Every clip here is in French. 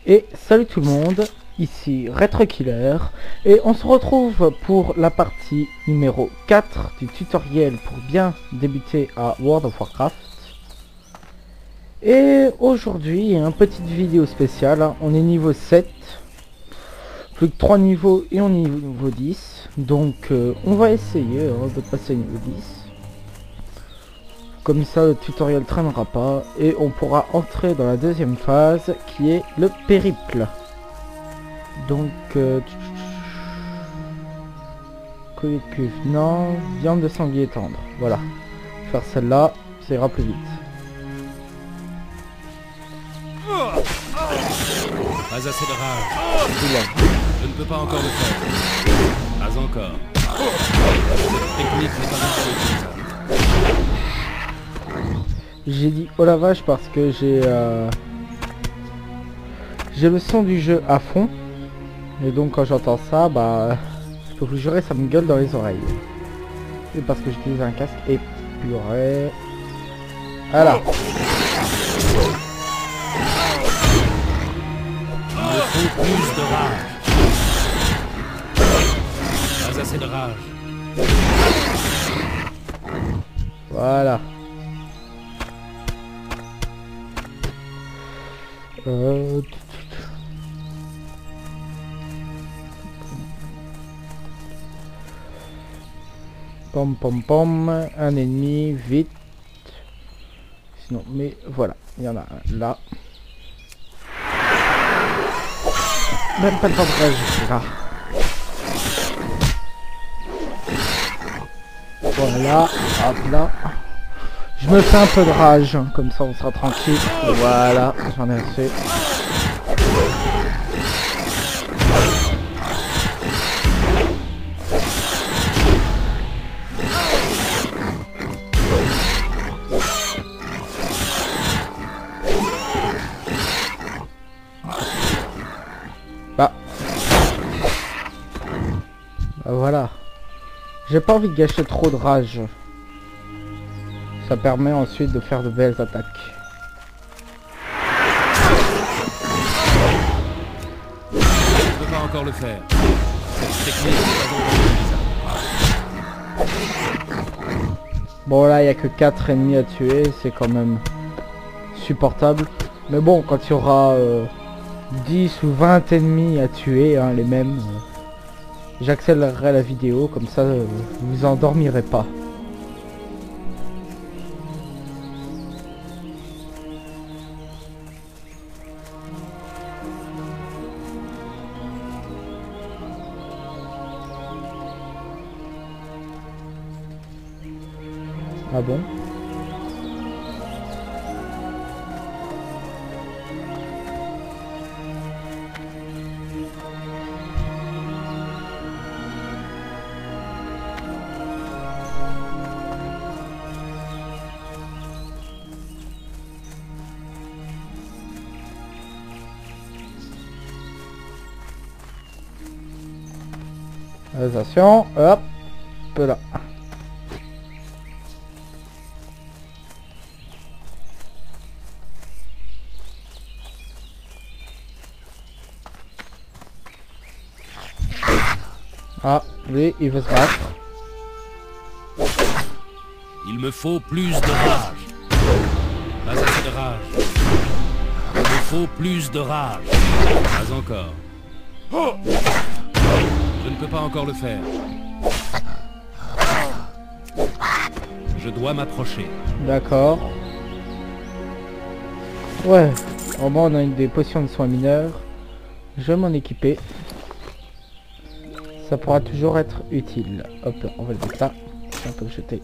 Et salut tout le monde, ici RetroKiller et on se retrouve pour la partie numéro 4 du tutoriel pour bien débuter à World of Warcraft. Et aujourd'hui, une petite vidéo spéciale, on est niveau 7, plus que 3 niveaux et on est niveau 10, donc on va essayer de passer au niveau 10. Comme ça le tutoriel traînera pas et on pourra entrer dans la deuxième phase qui est le périple. Donc collier de cuivre, non, viande de sanglier tendre, voilà. Faire celle-là, ça ira plus vite. Pas assez de rage. Je ne peux pas encore le faire. Pas encore. Cette technique n'est pas encore utilisable. J'ai dit oh la vache parce que j'ai le son du jeu à fond. Et donc quand j'entends ça, bah je peux vous jurer ça me gueule dans les oreilles. C'est parce que j'utilise un casque épuré. Voilà. Il me faut plus de rage. Pas assez de rage. Voilà. Pom pom pom, un ennemi, vite. Sinon, mais voilà, il y en a un là. Même pas le temps de réagir là. Voilà, hop là. Je me fais un peu de rage, comme ça on sera tranquille. Voilà, j'en ai assez. Bah voilà. J'ai pas envie de gâcher trop de rage. Ça permet ensuite de faire de belles attaques. Je ne peux pas encore le faire. Cette technique n'est pas encore utilisable. Bon là il n'y a que 4 ennemis à tuer, c'est quand même supportable. Mais bon quand il y aura 10 ou 20 ennemis à tuer, hein, les mêmes, j'accélérerai la vidéo, comme ça vous vous endormirez pas. Ah bon? Attention, hop, là. Ah, lui, il veut se battre. Il me faut plus de rage. Pas assez de rage. Il me faut plus de rage. Pas encore. Je ne peux pas encore le faire. Je dois m'approcher. D'accord. Ouais, au moins on a des potions de soins mineurs. Je vais m'en équiper. Ça pourra toujours être utile. Hop, on va le mettre là. On peut le jeter.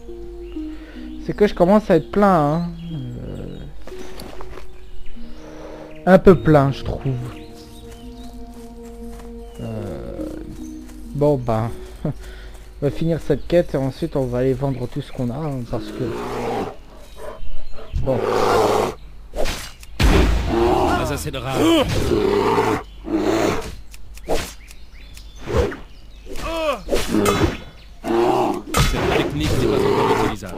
C'est que je commence à être plein, hein. Un peu plein, je trouve. Bon, bah... on va finir cette quête et ensuite on va aller vendre tout ce qu'on a, hein, parce que... Bon. Pas assez de rage. Cette technique n'est pas encore utilisable.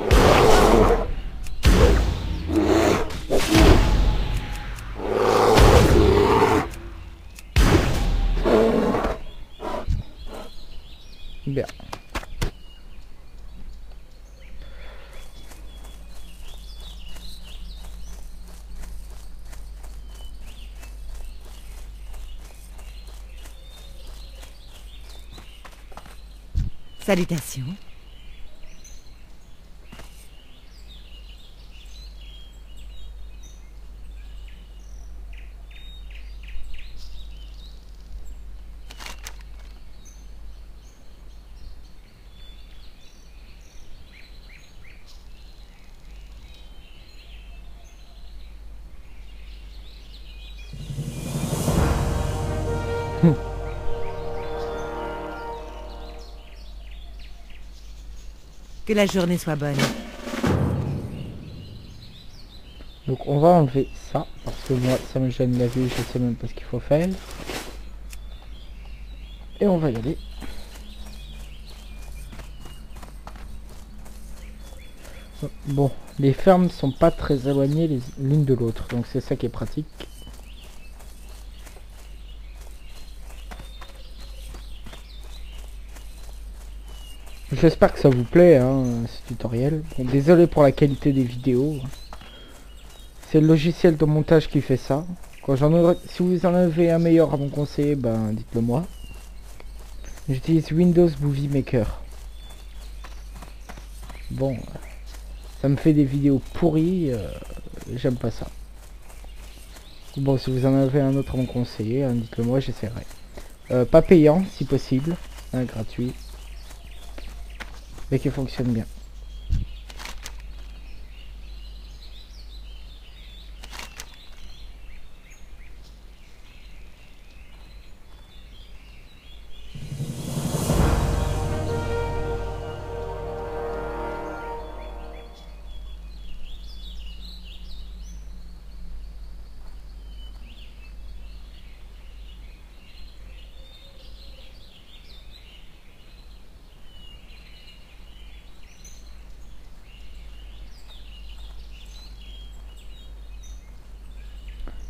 Salutations. Que la journée soit bonne. Donc on va enlever ça, parce que moi ça me gêne la vue, je sais même pas ce qu'il faut faire. Et on va y aller. Bon, les fermes sont pas très éloignées l'une de l'autre, donc c'est ça qui est pratique. J'espère que ça vous plaît, hein, ce tutoriel. Bon, désolé pour la qualité des vidéos. C'est le logiciel de montage qui fait ça. Quand si vous en avez un meilleur à mon conseiller, ben dites-le moi. J'utilise Windows Movie Maker. Bon, ça me fait des vidéos pourries. J'aime pas ça. Bon, si vous en avez un autre à mon conseiller, hein, dites-le moi, j'essaierai. Pas payant, si possible, hein, gratuit. Mais qui fonctionne bien.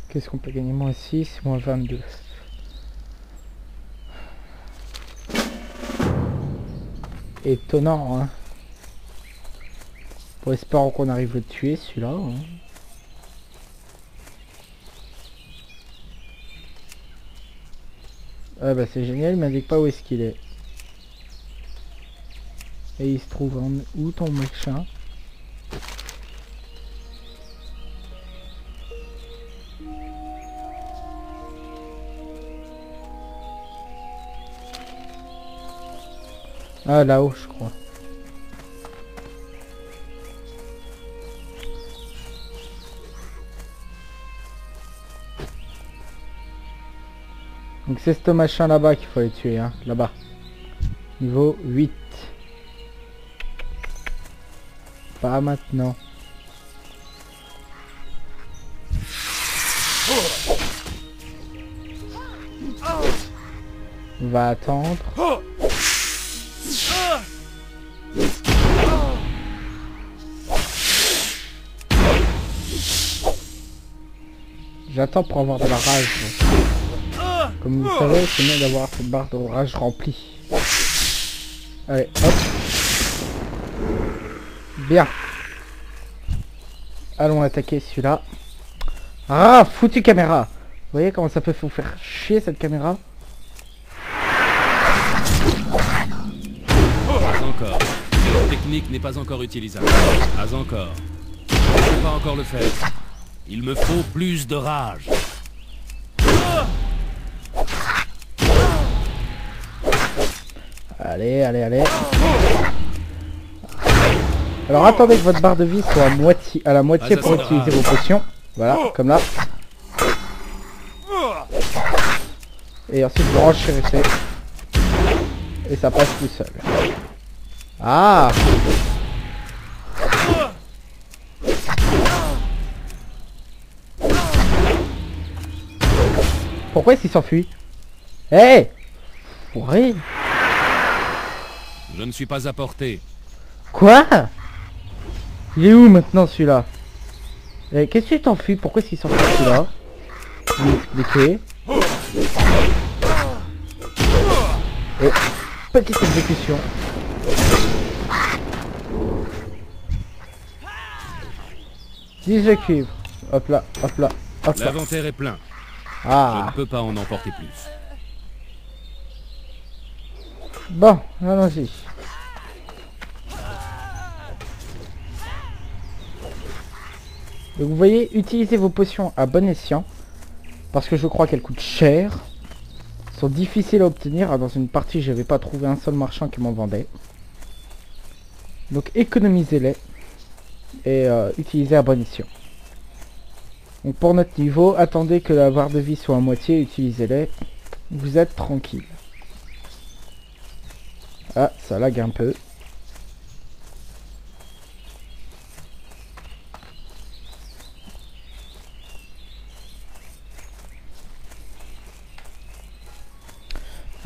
Qu'est-ce qu'on peut gagner? Moins 6, moins 22. Étonnant, hein. Bon, espérons qu'on arrive à le tuer, celui-là. Hein. Ah bah c'est génial, il m'indique pas où est-ce qu'il est. Et il se trouve en où ton machin? Ah, là-haut, je crois. Donc c'est ce machin là-bas qu'il faut les tuer, hein, là-bas. Niveau 8. Pas maintenant. On va attendre. J'attends pour avoir de la rage. Comme vous savez, c'est bien d'avoir cette barre de rage remplie. Allez, hop. Bien. Allons attaquer celui-là. Ah, foutu caméra. Vous voyez comment ça peut vous faire chier cette caméra? Pas encore. Cette technique n'est pas encore utilisable. Pas encore. Je ne peux pas encore le faire. Il me faut plus de rage. Allez, allez, allez. Alors attendez que votre barre de vie soit à la moitié pour utiliser vos potions. Voilà, comme là. Et ensuite vous renchérissez. Et ça passe tout seul. Ah! Pourquoi est-ce qu'il s'enfuit? Hé! Hey, Je ne suis pas à portée. quoi? Il est où maintenant celui-là? Eh, qu'est-ce que tu t'enfuis? Pourquoi est-ce qu'il s'enfuit celui-là? M'expliquer. Et petite exécution. De cuivre. Hop là, hop là, hop là. L'inventaire est plein. Je Ah. ne peux pas en emporter plus. Bon, allons-y. Donc vous voyez, utilisez vos potions à bon escient. Parce que je crois qu'elles coûtent cher. Elles sont difficiles à obtenir. Ah, dans une partie, je n'avais pas trouvé un seul marchand qui m'en vendait. Donc économisez-les. Et utilisez à bon escient. Donc pour notre niveau, attendez que la barre de vie soit à moitié. Utilisez-les. Vous êtes tranquille. Ah, ça lag un peu.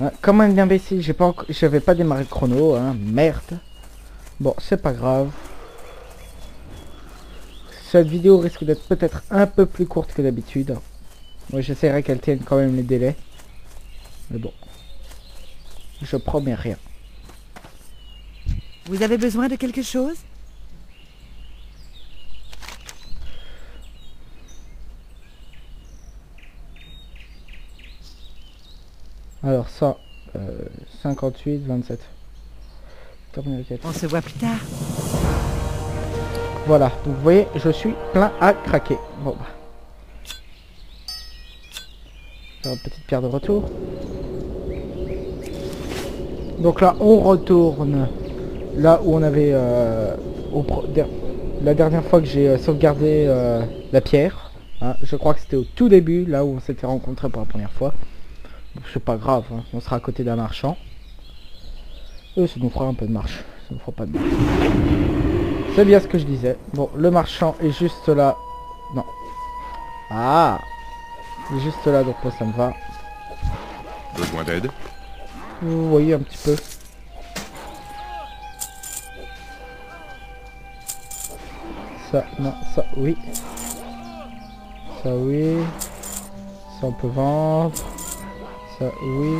Ah, comme un imbécile, j'avais pas démarré le chrono, hein, merde. Bon, c'est pas grave. Cette vidéo risque d'être peut-être un peu plus courte que d'habitude. Moi, j'essaierai qu'elle tienne quand même les délais. Mais bon. Je promets rien. Vous avez besoin de quelque chose? Alors ça, 58, 27. On se voit plus tard. Voilà, donc vous voyez, je suis plein à craquer. Bon bah. Une petite pierre de retour. Donc là, on retourne là où on avait la dernière fois que j'ai sauvegardé la pierre. Hein, je crois que c'était au tout début, là où on s'était rencontrés pour la première fois. C'est pas grave, hein, on sera à côté d'un marchand. Ça nous fera un peu de marche. Ça nous fera pas de marche. C'est bien ce que je disais. Bon, le marchand est juste là. Non. Ah, il est juste là, donc moi ça me va. Besoin d'aide? Vous voyez un petit peu. Ça, non, ça, oui. Ça, oui. Ça, on peut vendre. Ça, oui.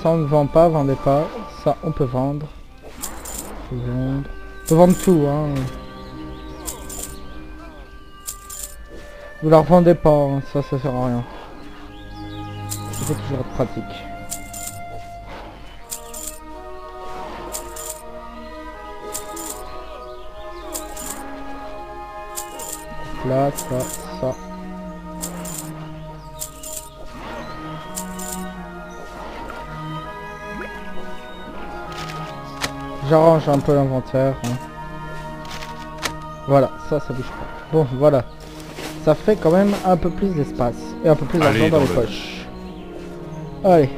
Ça, on ne vend pas, vendez pas. Ça, on peut vendre. On peut vendre tout, hein. Vous la revendez pas, hein. Ça sert à rien. C'est toujours être pratique. Donc là, ça. J'arrange un peu l'inventaire. Hein. Voilà, ça bouge pas. Bon, voilà. Ça fait quand même un peu plus d'espace. Et un peu plus d'argent dans les poches. Allez.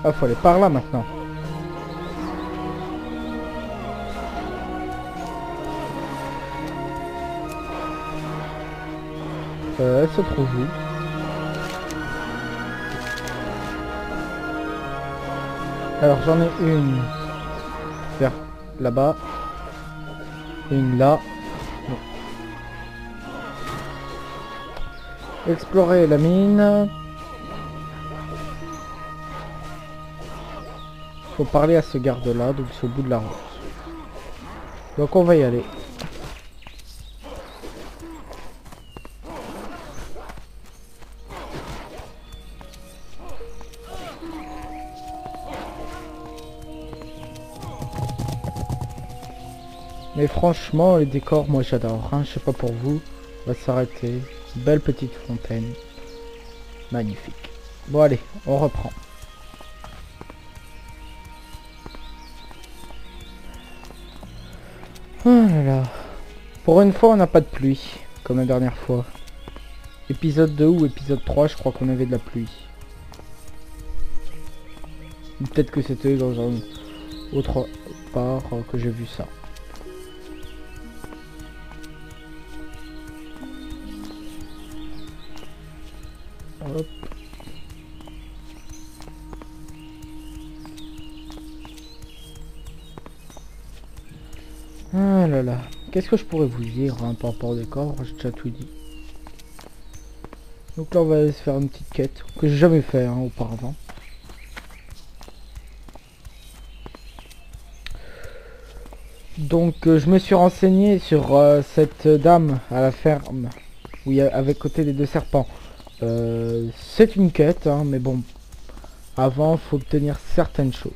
Ah, faut aller par là maintenant. Elle se trouve où? Alors j'en ai une vers là-bas, une là. Bon. Explorer la mine. Faut parler à ce garde-là, donc c'est au bout de la route. Donc on va y aller. Mais franchement, les décors, moi j'adore. Hein. Je sais pas pour vous. On va s'arrêter. Belle petite fontaine. Magnifique. Bon allez, on reprend. Oh là là. Pour une fois, on n'a pas de pluie. Comme la dernière fois. Épisode 2 ou épisode 3, je crois qu'on avait de la pluie. Peut-être que c'était dans un autre part que j'ai vu ça. Hop. Ah là là. Qu'est-ce que je pourrais vous dire hein, par rapport au décor? J'ai déjà tout dit. Donc là on va aller se faire une petite quête que j'ai jamais fait hein, auparavant. Donc je me suis renseigné sur cette dame à la ferme Oui, avec côté des deux serpents. C'est une quête, hein, mais bon. Avant, faut obtenir certaines choses.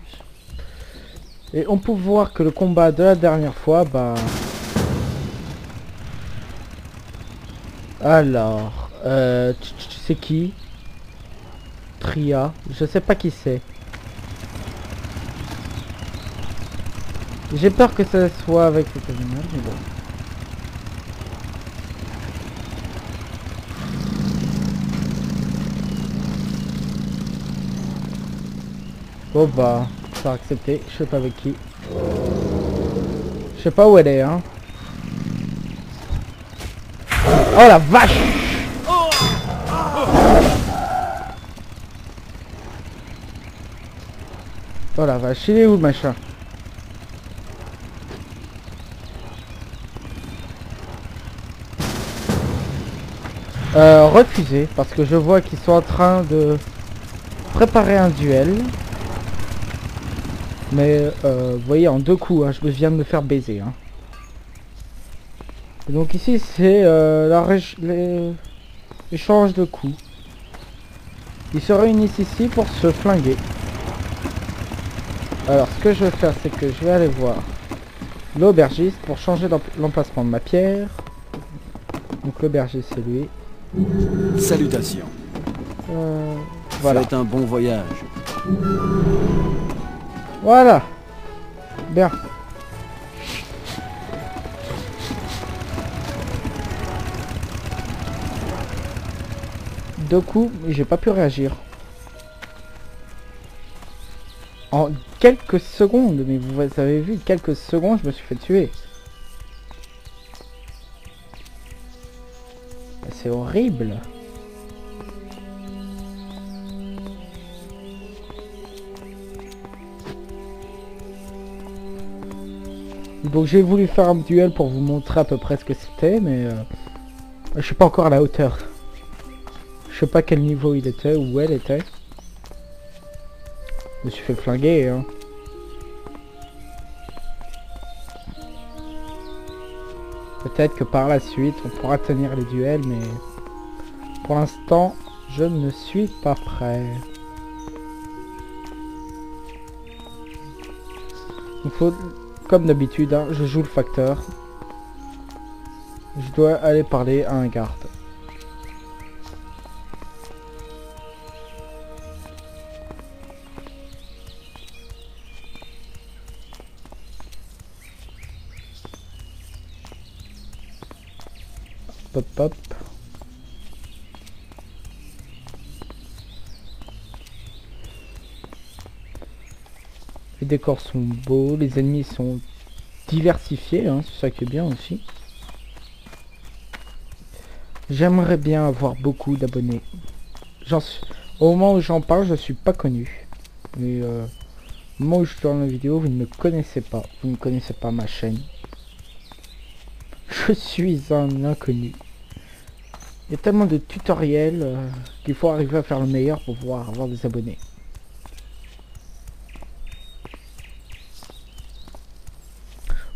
Et on peut voir que le combat de la dernière fois, bah... Alors... c'est qui? Tria. Je sais pas qui c'est. J'ai peur que ça soit avec cet animal, mais bon. Bon bah, ça a accepté. Je sais pas avec qui. Je sais pas où elle est, hein. Oh la vache! Oh la vache, il est où le machin? Refusé, parce que je vois qu'ils sont en train de préparer un duel. Mais vous voyez, en 2 coups, hein, je viens de me faire baiser. Hein. Et donc ici, c'est l'échange de coups. Ils se réunissent ici pour se flinguer. Alors, ce que je vais faire, c'est que je vais aller voir l'aubergiste pour changer l'emplacement de ma pierre. Donc l'aubergiste, c'est lui. Salutations. Voilà. Faites un bon voyage. Voilà. Bien. Deux coups, j'ai pas pu réagir. En quelques secondes, mais vous avez vu, quelques secondes, je me suis fait tuer. C'est horrible. Donc j'ai voulu faire un duel pour vous montrer à peu près ce que c'était, mais je suis pas encore à la hauteur. Je sais pas quel niveau il était, où elle était. Je me suis fait flinguer, hein. Peut-être que par la suite, on pourra tenir les duels, mais pour l'instant, je ne suis pas prêt. Il faut, comme d'habitude, hein, je joue le facteur. Je dois aller parler à un garde. Hop hop. Les décors sont beaux, les ennemis sont diversifiés, hein, c'est ça qui est bien aussi. J'aimerais bien avoir beaucoup d'abonnés. Au moment où j'en parle, je suis pas connu. Mais au moment où je tourne la vidéo, vous ne me connaissez pas. Vous ne connaissez pas ma chaîne. Je suis un inconnu. Il y a tellement de tutoriels qu'il faut arriver à faire le meilleur pour pouvoir avoir des abonnés.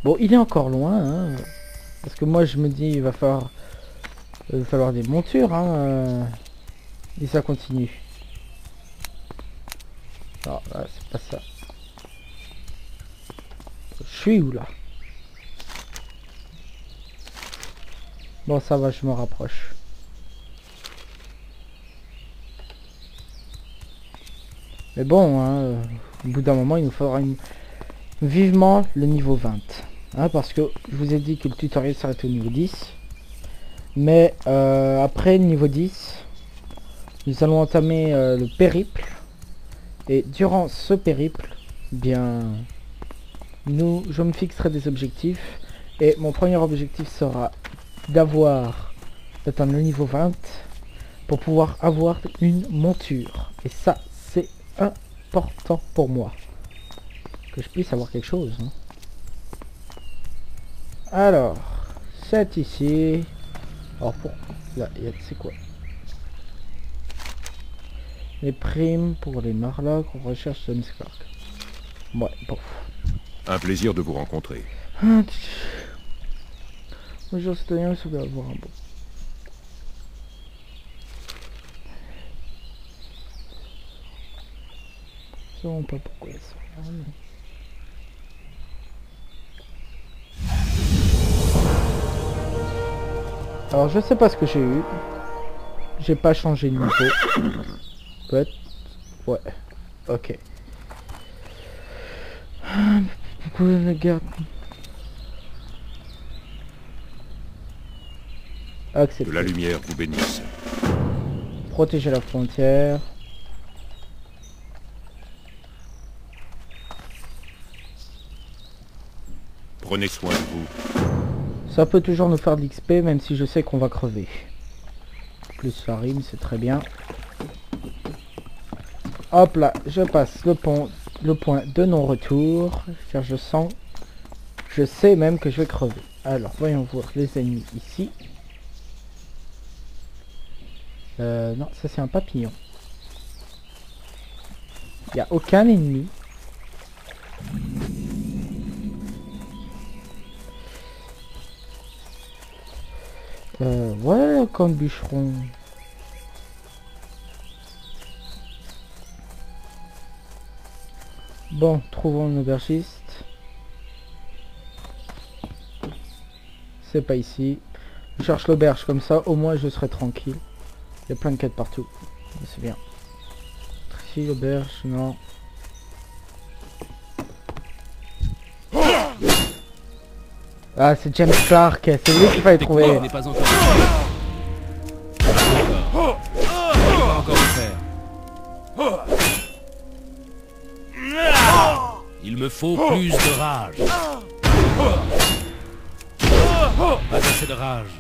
Bon, il est encore loin, hein, parce que moi je me dis il va falloir des montures, hein, et ça continue. Non, là c'est pas ça. Je suis où là? Bon, ça va, je me rapproche. Mais bon, hein, au bout d'un moment, il nous faudra vivement le niveau 20. Hein, parce que je vous ai dit que le tutoriel s'arrête au niveau 10. Mais après le niveau 10, nous allons entamer le périple. Et durant ce périple, bien, je me fixerai des objectifs. Et mon premier objectif sera d'atteindre le niveau 20 pour pouvoir avoir une monture. Et ça, c'est important pour moi. Que je puisse avoir quelque chose. Hein. Alors, c'est ici. Alors pour... Là, c'est quoi? Les primes pour les Marlocks, on recherche James Clark. Ouais, bon. Un plaisir de vous rencontrer. Bonjour citoyen, je voulais avoir un bon. sont pas pourquoi ils sont là, mais... Alors je sais pas ce que j'ai eu. J'ai pas changé de niveau. Peut-être. Ouais. Ok. Accepté. Que la lumière vous bénisse. Protéger la frontière. Prenez soin de vous. Ça peut toujours nous faire de l'XP, même si je sais qu'on va crever. Plus ça rime, c'est très bien. Hop là, je passe le point de non-retour, car je sais même que je vais crever. Alors, voyons voir les ennemis ici. Non, ça c'est un papillon. Il n'y a aucun ennemi. Ouais, comme bûcheron. Bon, trouvons une aubergiste. C'est pas ici. Je cherche l'auberge, comme ça, au moins je serai tranquille. Il y a plein de quêtes partout. C'est bien. Ici, l'auberge, non. Ah, c'est James Clark, c'est lui qu'il fallait trouver. N'est pas encore. Encore. Pas encore le faire. Il me faut plus de rage. Pas assez de rage.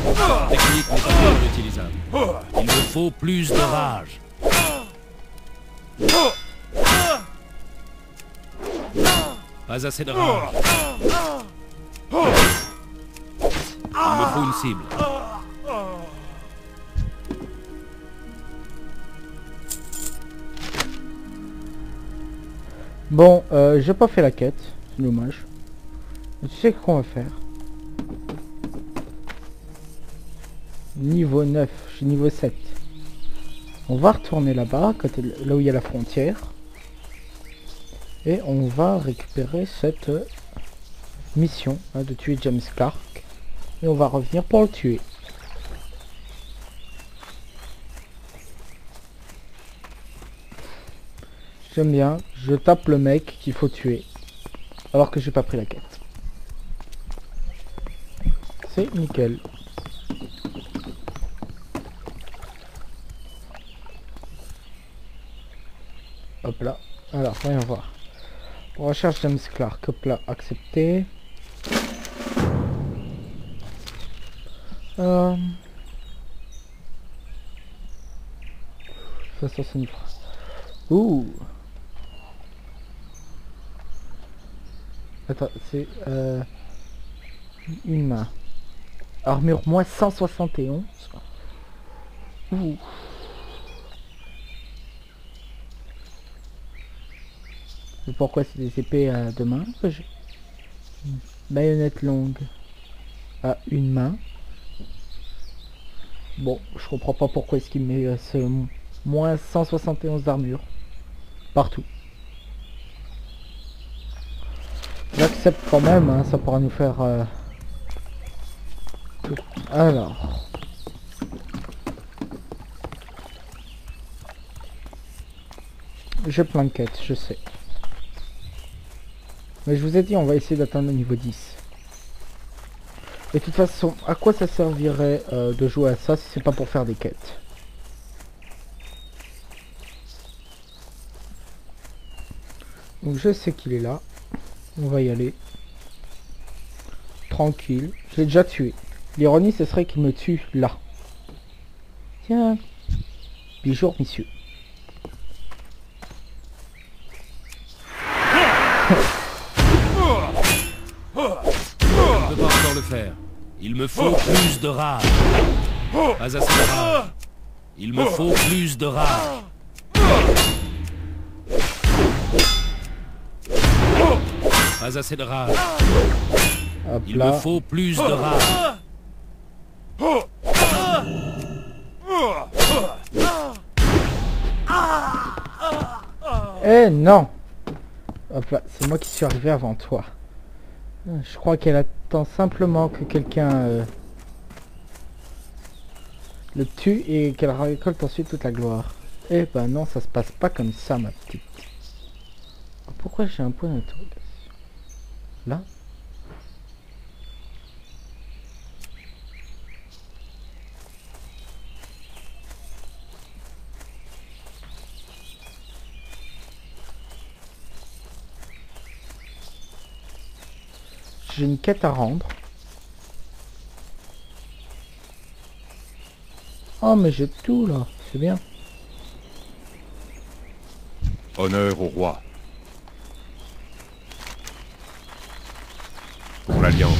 La technique n'est pas encore utilisable. Il me faut plus de rage. Pas assez de rage. Il me faut une cible. Bon, j'ai pas fait la quête, c'est dommage. Mais tu sais qu'on va faire. Niveau 9, je suis niveau 7. On va retourner là-bas, là où il y a la frontière. Et on va récupérer cette mission hein, de tuer James Clark. Et on va revenir pour le tuer. J'aime bien, je tape le mec qu'il faut tuer. Alors que j'ai pas pris la quête. C'est nickel. Hop là. Alors, voyons voir. On recherche James Clark. Hop là, accepté. Ça c'est une phrase. Ouh. Attends, c'est une main. Armure moins 171. Ouh. Et pourquoi c'est des épées à deux mains que j'ai? Baïonnette longue à une main. Bon, je comprends pas pourquoi est-ce qu'il met ce moins 171 d'armure partout. J'accepte quand même, hein, ça pourra nous faire tout. Alors j'ai plein de quêtes, je sais, mais je vous ai dit on va essayer d'atteindre le niveau 10. Et de toute façon, à quoi ça servirait de jouer à ça si c'est pas pour faire des quêtes? Donc je sais qu'il est là. On va y aller. Tranquille. Je l'ai déjà tué. L'ironie, ce serait qu'il me tue là. Tiens. Bonjour, messieurs. Je ne peux pas encore le faire. Il me faut plus de rage. Pas assez de rage. Il me faut plus de rage. Pas assez de rage. Hop Il là. me faut plus de rage. Eh non. Hop là, c'est moi qui suis arrivé avant toi. Je crois qu'elle attend simplement que quelqu'un le tue et qu'elle récolte ensuite toute la gloire. Eh ben non, ça se passe pas comme ça, ma petite. Pourquoi j'ai un point d'interrogation? Là? J'ai une quête à rendre. Oh mais j'ai tout là, c'est bien. Honneur au roi. Pour l'Alliance.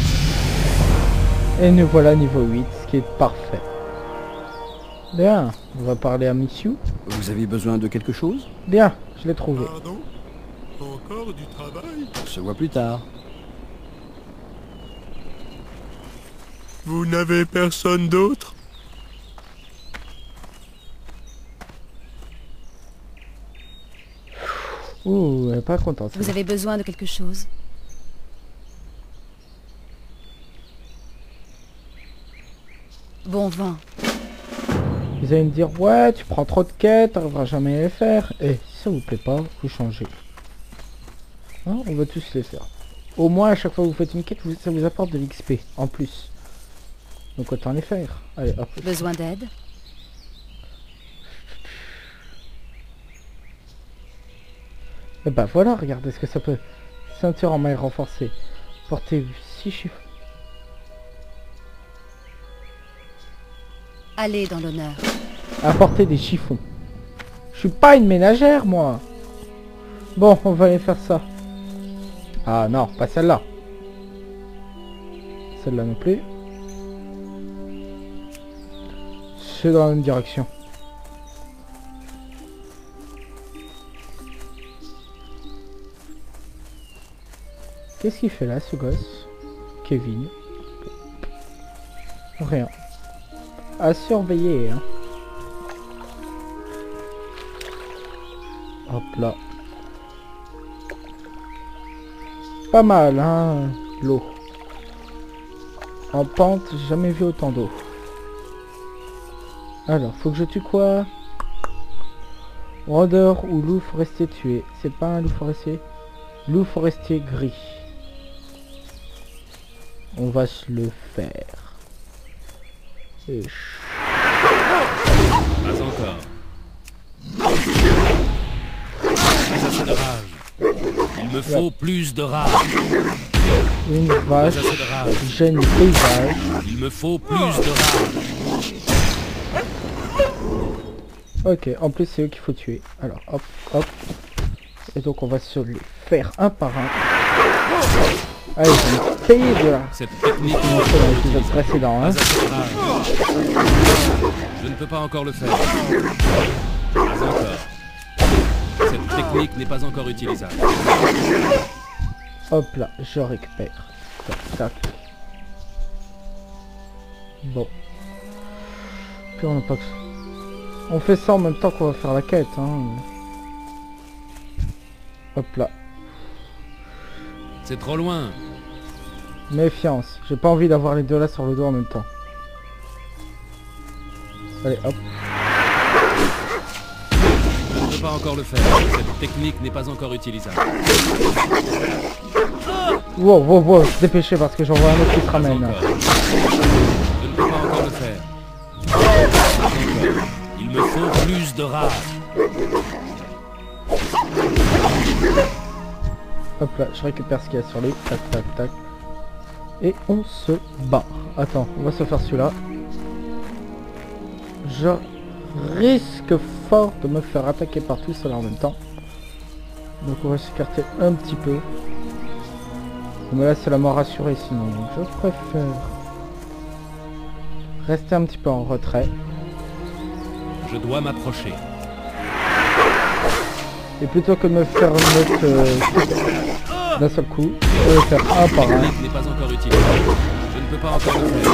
Et nous voilà niveau 8, ce qui est parfait. Bien, on va parler à Missiu. Vous avez besoin de quelque chose? Bien, je l'ai trouvé. Pardon? Encore du travail? On se voit plus tard. Vous n'avez personne d'autre? Ouh, elle est pas contente. Vous avez besoin de quelque chose? Bon vent. Ils allaient me dire, ouais, tu prends trop de quêtes, t'arriveras jamais à les faire. Et si ça vous plaît pas, vous changez. Hein, on va tous les faire. Au moins, à chaque fois que vous faites une quête, ça vous apporte de l'XP en plus. Donc autant les faire. Allez, hop. Besoin d'aide? Et bah voilà, regardez ce que ça peut. Ceinture en maille renforcée. Portez 6 chiffres. Allez dans l'honneur. Apporter des chiffons. Je suis pas une ménagère, moi. Bon, on va aller faire ça. Ah non, pas celle-là. Celle-là non plus. C'est dans la même direction. Qu'est-ce qu'il fait là, ce gosse? Kevin. Rien. À surveiller, hein. Hop là. Pas mal, hein, l'eau. En pente, j'ai jamais vu autant d'eau. Alors, faut que je tue quoi? Rôdeur ou loup forestier tué. C'est pas un loup forestier? Loup forestier gris. On va se le faire. Et Pas encore. Pas assez de rage. Il me faut plus de rage. une Pas vache assez de rage. gêne le paysage. Il me faut plus de rage. Ok, en plus c'est eux qu'il faut tuer. Alors hop, hop. Et donc on va se les faire un par un. Allez, je vais payer de là. Cette technique On a fait dans l'épisode précédent, pas hein. assez de rage. Je ne peux pas encore le faire. Pas encore. Cette technique n'est pas encore utilisable. Hop là, je récupère. Tac, tac. Bon. Puis on n'a pas que... On fait ça en même temps qu'on va faire la quête, hein. Hop là. C'est trop loin. Méfiance. J'ai pas envie d'avoir les deux là sur le dos en même temps. Allez, hop. Je ne peux pas encore le faire. Cette technique n'est pas encore utilisable. Wow, wow, wow. Dépêchez parce que j'en vois un autre qui se Pas ramène. encore. Je ne peux pas encore le faire. Pas encore. Il me faut plus de rage. Hop là, je récupère ce qu'il y a sur lui. Tac, tac, tac. Et on se barre. Attends, on va se faire celui-là. Je risque fort de me faire attaquer par tout seul en même temps. Donc on va s'écarter un petit peu. Mais là c'est la mort assurée sinon. Donc je préfère rester un petit peu en retrait. Je dois m'approcher. Et plutôt que de me faire d'un seul coup, je vais le faire un par Cette un. technique n'est pas encore utilisable. Je ne peux pas encore le faire.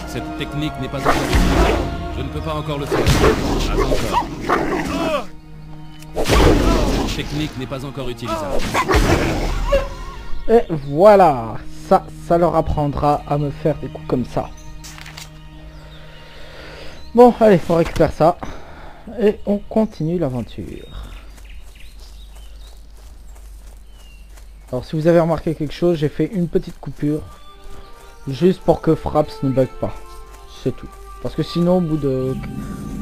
Cette technique n'est pas encore utilisable. Je ne peux pas encore le faire. Pas encore. Cette technique n'est pas encore utilisable. Et voilà, ça leur apprendra à me faire des coups comme ça. Bon, allez, on récupère ça. Et on continue l'aventure. Alors si vous avez remarqué quelque chose, j'ai fait une petite coupure. Juste pour que Fraps ne bug pas. C'est tout. Parce que sinon au bout de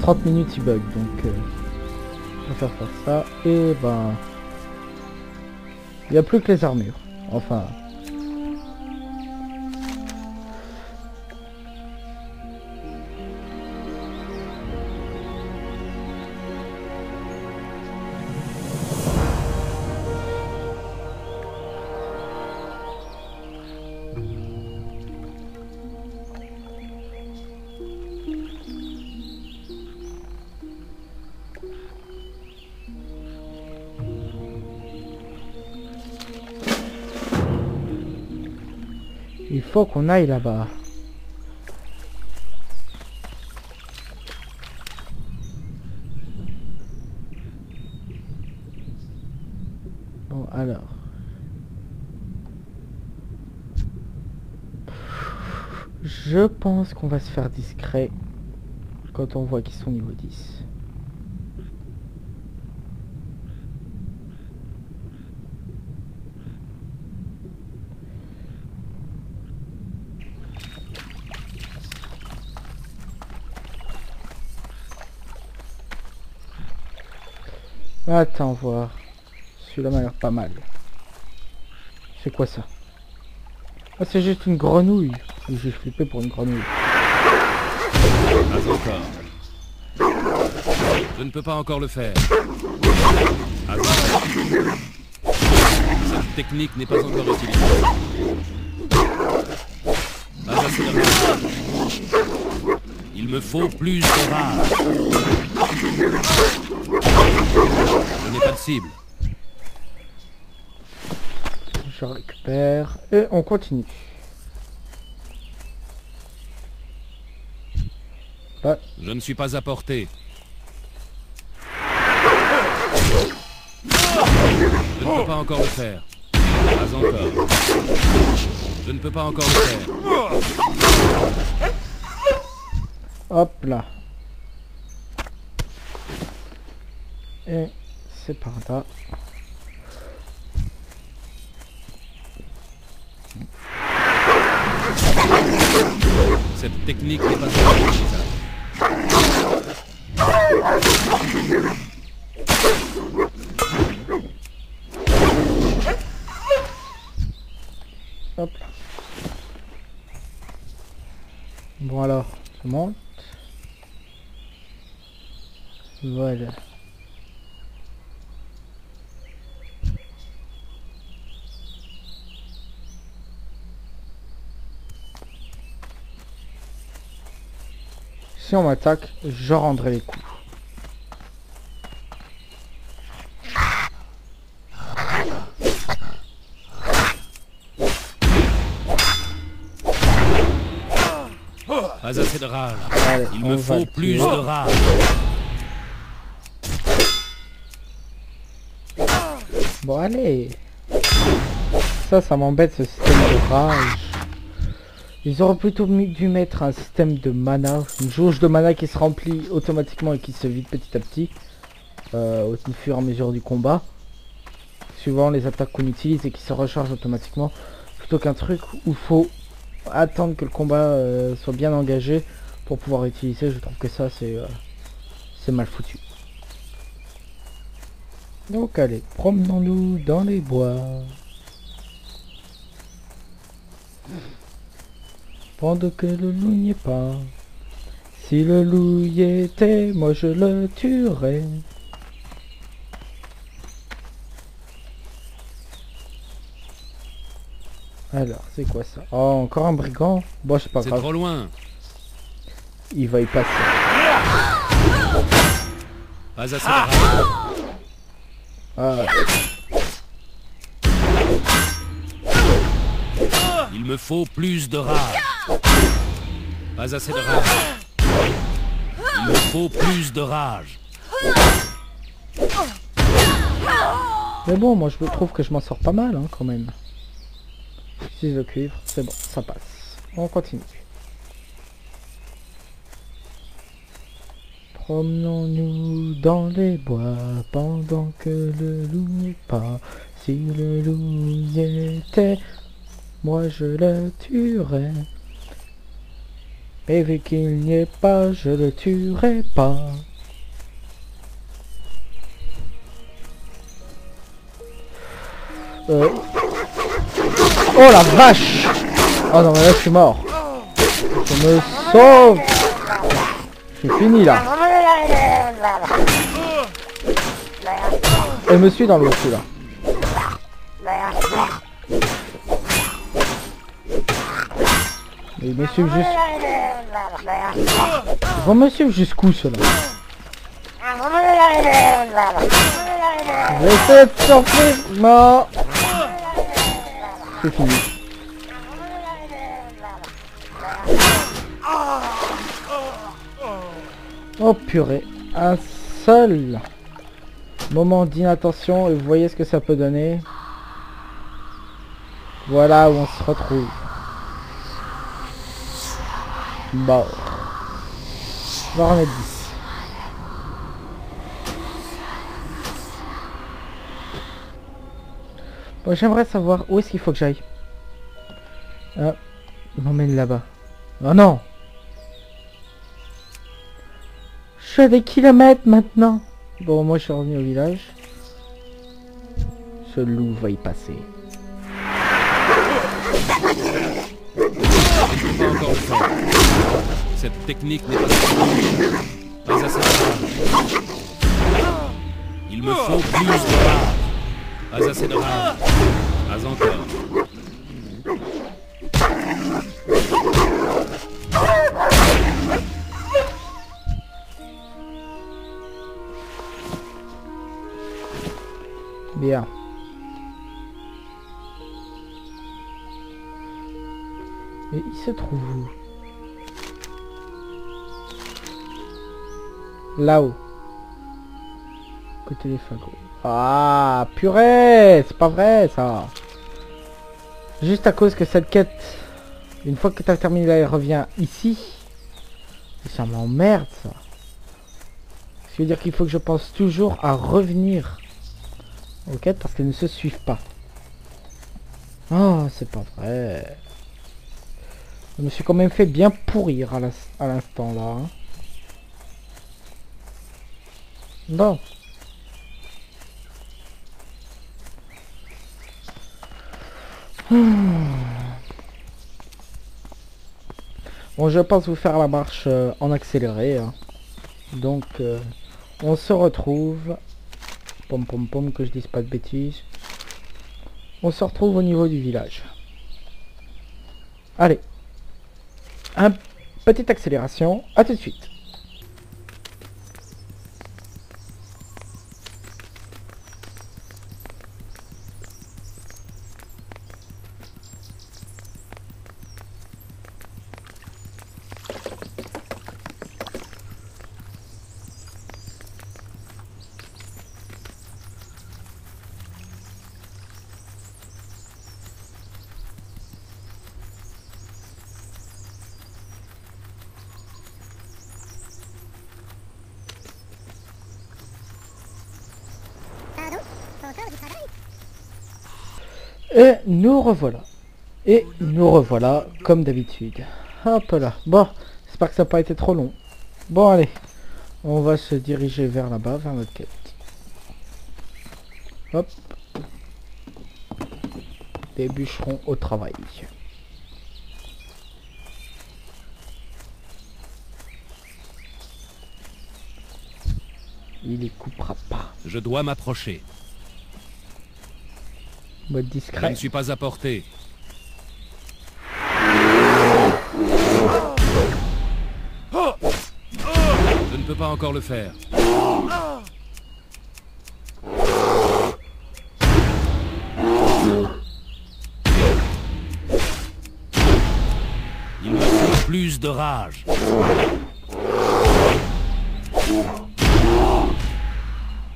30 minutes il bug. Donc je vais faire ça. Et ben... il n'y a plus que les armures. Enfin... il faut qu'on aille là-bas. Bon, alors. Je pense qu'on va se faire discret quand on voit qu'ils sont niveau 10. Attends voir. Celui-là m'a l'air pas mal. C'est quoi ça? Ah, c'est juste une grenouille. J'ai flippé pour une grenouille. Pas encore. Je ne peux pas encore le faire. Hasard. Cette technique n'est pas encore utilisée. Pas assez de rage. Il me faut plus de rage. Je n'ai pas de cible. Je récupère et on continue. Là. Je ne suis pas à portée. Je ne peux pas encore le faire. Pas encore. Je ne peux pas encore le faire. Hop là. Et c'est par là. Cette technique n'est pas encore utilisable. Hop là. Bon alors, je monte. Voilà. Si on m'attaque, je rendrai les coups. Pas assez de rage. Allez, Il on me va faut le plus tuer. de rage. Bon allez. Ça m'embête ce système de rage. Ils auraient plutôt dû mettre un système de mana, une jauge de mana qui se remplit automatiquement et qui se vide petit à petit au fur et à mesure du combat, suivant les attaques qu'on utilise et qui se recharge automatiquement, plutôt qu'un truc où il faut attendre que le combat soit bien engagé pour pouvoir utiliser. Je trouve que ça c'est mal foutu. Donc allez, promenons-nous dans les bois. Pendant que le loup n'y est pas. Si le loup y était, moi je le tuerais. Alors, c'est quoi ça? Oh, encore un brigand? Bon, c'est pas C'est grave. trop loin. Il va y passer. Pas assez de rage. Ah, Il me faut plus de rage. Pas assez de rage. Il me faut plus de rage. Mais bon, moi je trouve que je m'en sors pas mal hein, quand même. J'utilise le cuivre, c'est bon, ça passe. On continue. Promenons-nous dans les bois pendant que le loup n'est pas. Si le loup y était, moi je le tuerais. Mais vu qu'il n'y est pas, je le tuerai pas. Oh la vache! Oh non mais là je suis mort. Je me sauve. Je suis fini là. Elle me suit dans l'eau celui-là. Ils me suivent juste... Ils vont me suivre jusqu'où ceux-là? Je vais essayer de survivre. Non. C'est fini. Oh purée. Un seul moment d'inattention et vous voyez ce que ça peut donner. Voilà où on se retrouve. Bon. On va remettre 10. Bon, j'aimerais savoir où est-ce qu'il faut que j'aille. Ah, il m'emmène là-bas. Oh non! Je suis à des kilomètres maintenant. Bon, moi je suis revenu au village. Ce loup va y passer. Pas encore le faire. Cette technique n'est pas assez de... Il me faut plus de rage. Pas assez de rage. Pas encore. Bien. Et il se trouve où? Là-haut. Côté des fagots. Ah, purée! C'est pas vrai, ça. Juste à cause que cette quête, une fois que tu as terminé là, elle revient ici. Et ça m'emmerde, ça. Ce qui veut dire qu'il faut que je pense toujours à revenir aux quêtes parce qu'elles ne se suivent pas. Oh, c'est pas vrai. Je me suis quand même fait bien pourrir à l'instant là. Hein. Bon. Bon, je pense vous faire la marche en accéléré. Hein. Donc, on se retrouve. Pom pom pom, que je dise pas de bêtises. On se retrouve au niveau du village. Allez. Petite accélération. À tout de suite. Et nous revoilà. Et nous revoilà comme d'habitude. Hop là. Bon, j'espère que ça n'a pas été trop long. Bon allez. On va se diriger vers là-bas, vers notre quête. Hop. Des bûcherons au travail. Il les coupera pas. Je dois m'approcher. Mode Je discret. ne suis pas à portée. Je ne peux pas encore le faire. Il me faut plus de rage.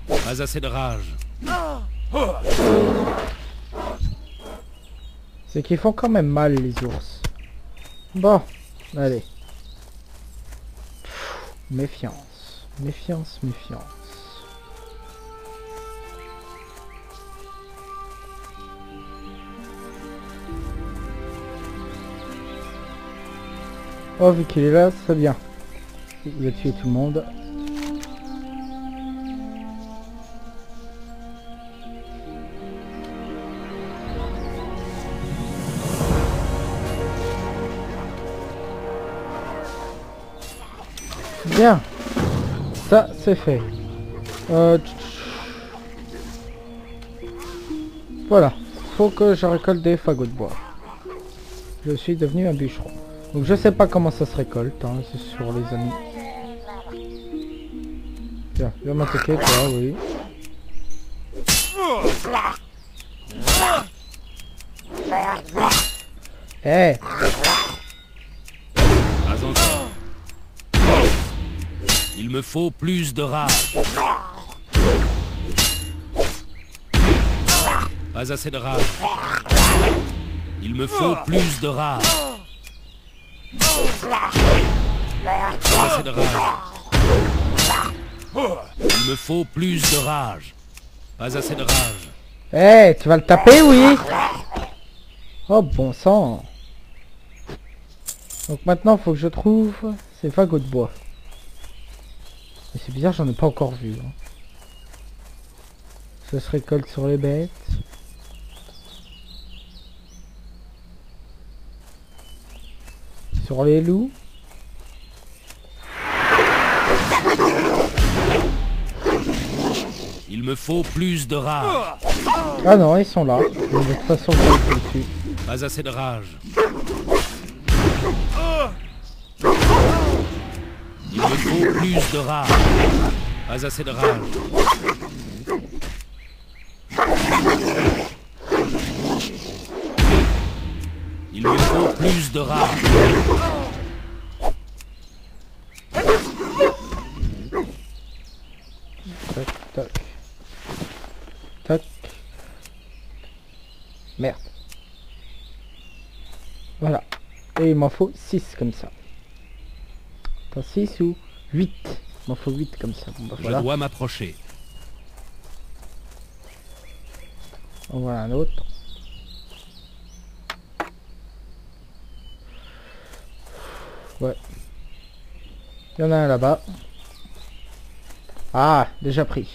Pas assez de rage. C'est qu'ils font quand même mal les ours. Bon, allez. Méfiance, méfiance, méfiance. Oh, vu qu'il est là, c'est bien. Il va tuer tout le monde. Bien. Ça, c'est fait. Voilà. Faut que je récolte des fagots de bois. Je suis devenu un bûcheron. Donc je sais pas comment ça se récolte, hein, c'est sur les amis. Tiens, viens m'attaquer toi, oui. Eh hey. Pas encore. Il me faut plus de rage. Pas assez de rage. Il me faut plus de rage. Pas assez de rage. Il me faut plus de rage. Pas assez de rage. Eh, hey, tu vas le taper, oui. Oh, bon sang. Donc maintenant, faut que je trouve ces fagots de bois. Mais c'est bizarre, j'en ai pas encore vu. Hein. Ça se récolte sur les bêtes. Sur les loups. Il me faut plus de rage. Ah non, ils sont là. De toute façon, je vais dessus. Pas assez de rage. Il me faut plus de rage. Pas assez de rage. Il me faut plus de rage. Tac, tac. Tac. Merde. Voilà. Et il m'en faut 6 comme ça. Attends, 6 ou 8. Il m'en faut 8 comme ça. Bon, bah, voilà. Je dois m'approcher. On voit un autre. Ouais. Il y en a un là-bas. Ah, déjà pris.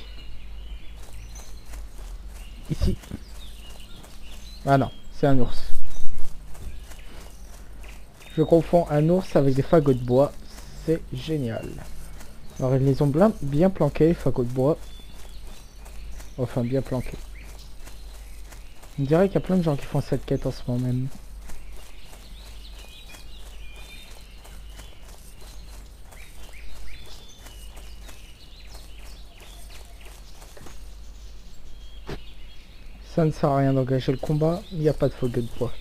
Ici. Ah non, c'est un ours. Je confonds un ours avec des fagots de bois. C'est génial. Alors ils les ont bien planqués, les fagots de bois. Enfin, bien planqués. On dirait qu'il y a plein de gens qui font cette quête en ce moment même. Ça ne sert à rien d'engager le combat, il n'y a pas de fagots de bois.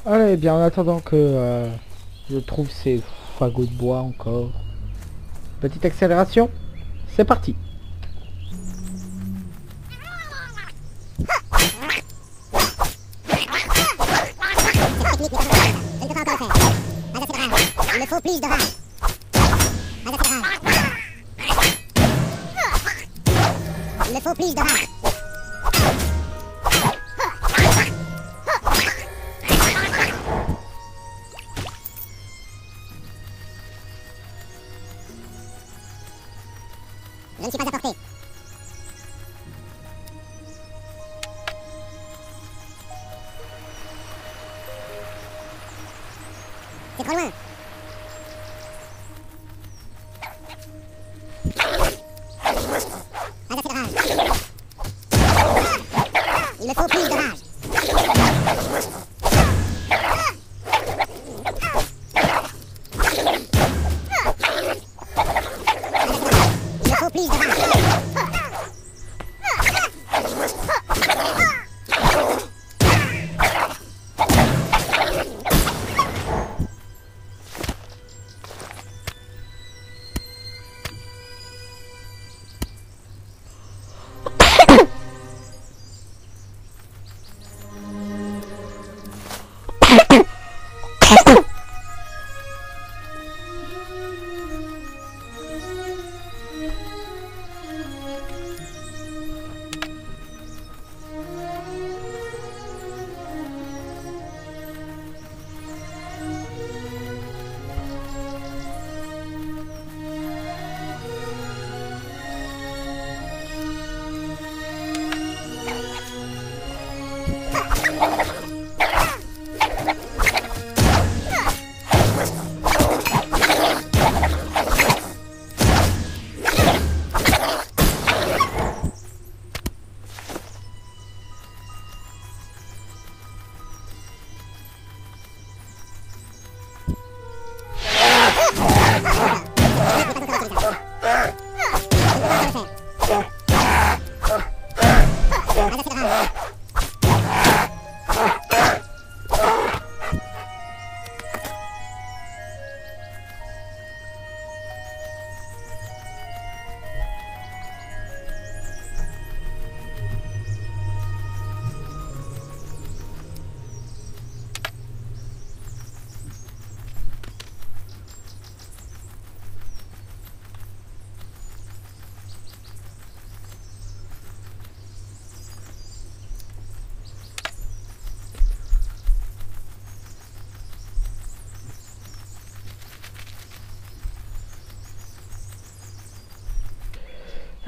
Allez, bien en attendant que je trouve ces fagots de bois encore. Petite accélération, c'est parti. Il me faut plus de rage. Il me faut plus de rage. Je ne suis pas à portée. C'est trop loin. Pas assez de rage. Il me faut plus de rage. Il me faut plus de rage.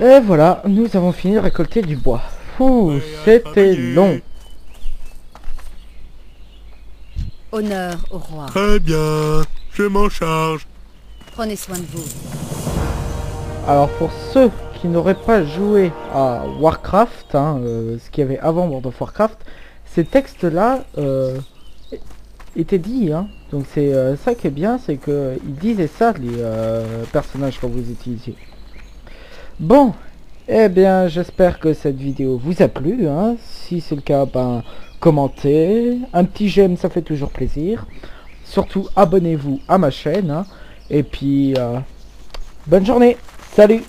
Et voilà, nous avons fini de récolter du bois. Ouh, Ouais, c'était travailler. long. Honneur au roi. Très bien, je m'en charge. Prenez soin de vous. Alors pour ceux qui n'auraient pas joué à Warcraft, hein, ce qu'il y avait avant World of Warcraft, ces textes-là étaient dits. Hein. Donc c'est ça qui est bien, c'est que ils disaient ça, les personnages quand vous utilisiez. Bon, eh bien j'espère que cette vidéo vous a plu. Hein. Si c'est le cas, ben commentez. Un petit j'aime, ça fait toujours plaisir. Surtout abonnez-vous à ma chaîne. Hein. Et puis bonne journée. Salut!